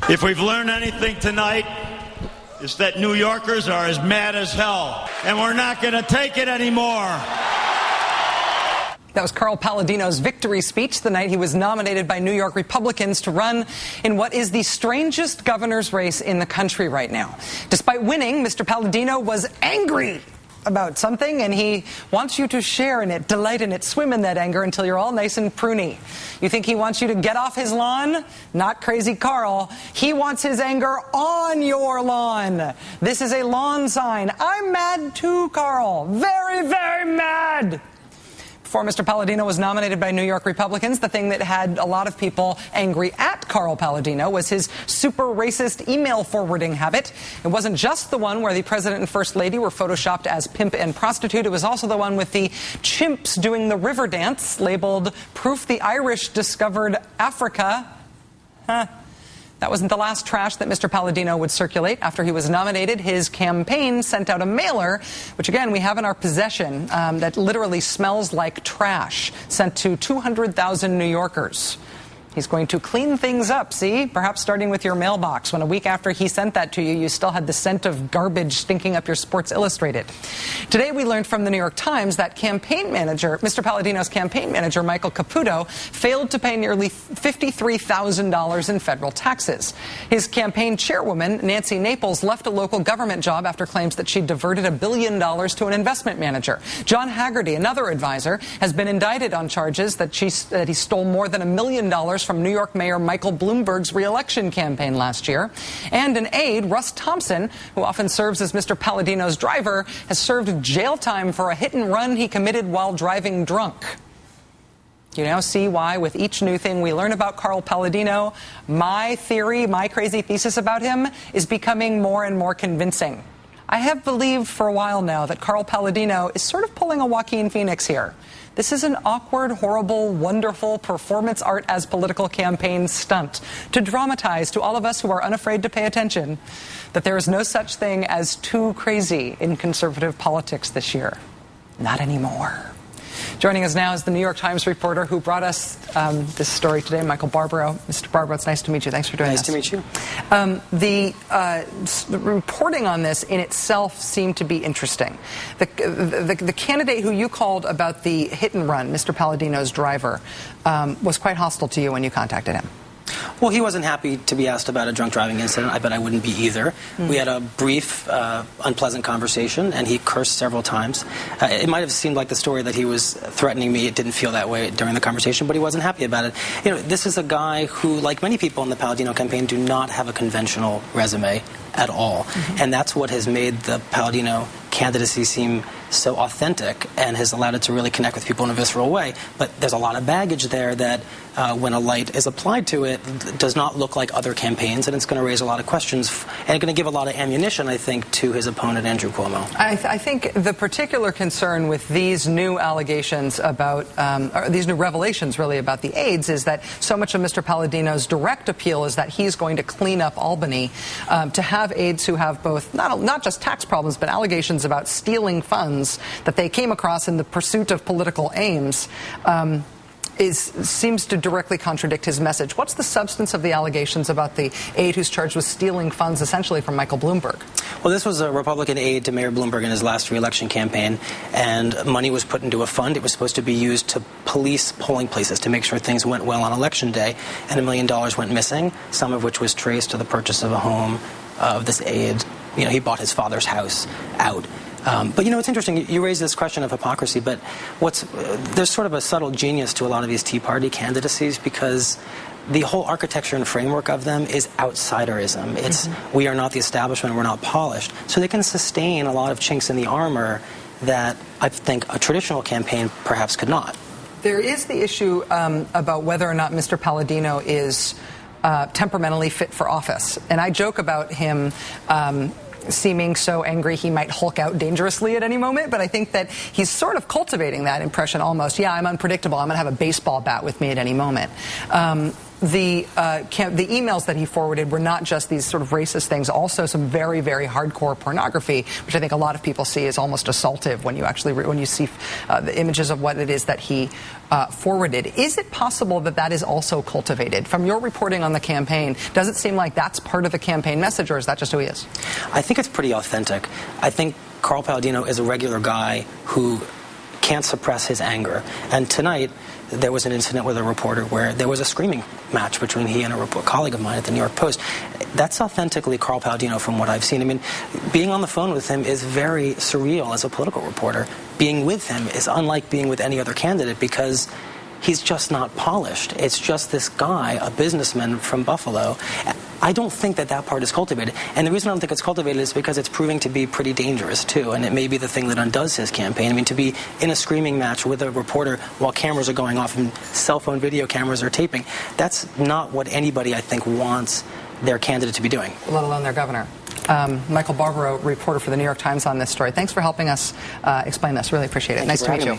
If we've learned anything tonight, it's that New Yorkers are as mad as hell, and we're not going to take it anymore. That was Carl Paladino's victory speech the night he was nominated by New York Republicans to run in what is the strangest governor's race in the country right now. Despite winning, Mr. Paladino was angry about something, and he wants you to share in it, delight in it, swim in that anger until you're all nice and pruny. You think he wants you to get off his lawn? Not crazy Carl. He wants his anger on your lawn. This is a lawn sign. I'm mad too, Carl. Very, very mad. Before Mr. Paladino was nominated by New York Republicans, the thing that had a lot of people angry at Carl Paladino was his super racist email forwarding habit. It wasn't just the one where the president and first lady were photoshopped as pimp and prostitute. It was also the one with the chimps doing the river dance, labeled "Proof the Irish Discovered Africa." That wasn't the last trash that Mr. Paladino would circulate. After he was nominated, his campaign sent out a mailer, which again we have in our possession, that literally smells like trash, sent to 200,000 New Yorkers. He's going to clean things up, see? Perhaps starting with your mailbox, when a week after he sent that to you, you still had the scent of garbage stinking up your Sports Illustrated. Today we learned from the New York Times that campaign manager, Mr. Paladino's campaign manager, Michael Caputo, failed to pay nearly $53,000 in federal taxes. His campaign chairwoman, Nancy Naples, left a local government job after claims that she diverted $1 billion to an investment manager. John Haggerty, another advisor, has been indicted on charges that he stole more than $1 million from New York Mayor Michael Bloomberg's re-election campaign last year. And an aide, Russ Thompson, who often serves as Mr. Paladino's driver, has served jail time for a hit and run he committed while driving drunk. You now see why with each new thing we learn about Carl Paladino, my theory, my crazy thesis about him is becoming more and more convincing. I have believed for a while now that Carl Paladino is sort of pulling a Joaquin Phoenix here. This is an awkward, horrible, wonderful performance art as political campaign stunt to dramatize to all of us who are unafraid to pay attention that there is no such thing as too crazy in conservative politics this year. Not anymore. Joining us now is the New York Times reporter who brought us this story today, Michael Barbaro. Mr. Barbaro, it's nice to meet you. Thanks for joining us. Nice to meet you. The reporting on this in itself seemed to be interesting. The candidate who you called about the hit and run, Mr. Paladino's driver, was quite hostile to you when you contacted him. Well, he wasn't happy to be asked about a drunk driving incident. I bet I wouldn't be either. We had a brief, unpleasant conversation, and he cursed several times. It might have seemed like the story that he was threatening me. It didn't feel that way during the conversation, but he wasn't happy about it. You know, this is a guy who, like many people in the Paladino campaign, do not have a conventional resume at all. And that's what has made the Paladino candidacy seem so authentic and has allowed it to really connect with people in a visceral way. But there's a lot of baggage there that when a light is applied to it, does not look like other campaigns, and it's going to raise a lot of questions and going to give a lot of ammunition, I think, to his opponent, Andrew Cuomo. I think the particular concern with these new allegations about, or these new revelations really about the aides is that so much of Mr. Paladino's direct appeal is that he's going to clean up Albany. To have aides who have both not just tax problems but allegations about stealing funds that they came across in the pursuit of political aims seems to directly contradict his message. What's the substance of the allegations about the aide who's charged with stealing funds essentially from Michael Bloomberg? Well, this was a Republican aide to Mayor Bloomberg in his last re-election campaign, and money was put into a fund. It was supposed to be used to police polling places to make sure things went well on Election Day, and $1 million went missing, some of which was traced to the purchase of a home of this aide. You know, he bought his father's house out. But, you know, it's interesting. You raise this question of hypocrisy, but there's sort of a subtle genius to a lot of these Tea Party candidacies because the whole architecture and framework of them is outsiderism. It's we are not the establishment, we're not polished. So they can sustain a lot of chinks in the armor that I think a traditional campaign perhaps could not. There is the issue about whether or not Mr. Paladino is temperamentally fit for office. And I joke about him seeming so angry he might Hulk out dangerously at any moment, but I think that he's sort of cultivating that impression almost. Yeah, I'm unpredictable. I'm going to have a baseball bat with me at any moment. the emails that he forwarded were not just these sort of racist things, also some very, very hardcore pornography, which I think a lot of people see as almost assaultive when you actually when you see the images of what it is that he forwarded. Is it possible that that is also cultivated? From your reporting on the campaign, does it seem like that's part of the campaign message, or is that just who he is? I think it's pretty authentic. I think Carl Paladino is a regular guy who can't suppress his anger. And tonight, there was an incident with a reporter where there was a screaming match between he and a colleague of mine at the New York Post. That's authentically Carl Paladino from what I've seen. I mean, being on the phone with him is very surreal as a political reporter. Being with him is unlike being with any other candidate because he's just not polished. It's just this guy, a businessman from Buffalo. I don't think that that part is cultivated. And the reason I don't think it's cultivated is because it's proving to be pretty dangerous, too. And it may be the thing that undoes his campaign. I mean, to be in a screaming match with a reporter while cameras are going off and cell phone video cameras are taping, that's not what anybody, I think, wants their candidate to be doing. Let alone their governor. Michael Barbaro, reporter for the New York Times on this story. Thanks for helping us explain this. Really appreciate it. Nice to meet you.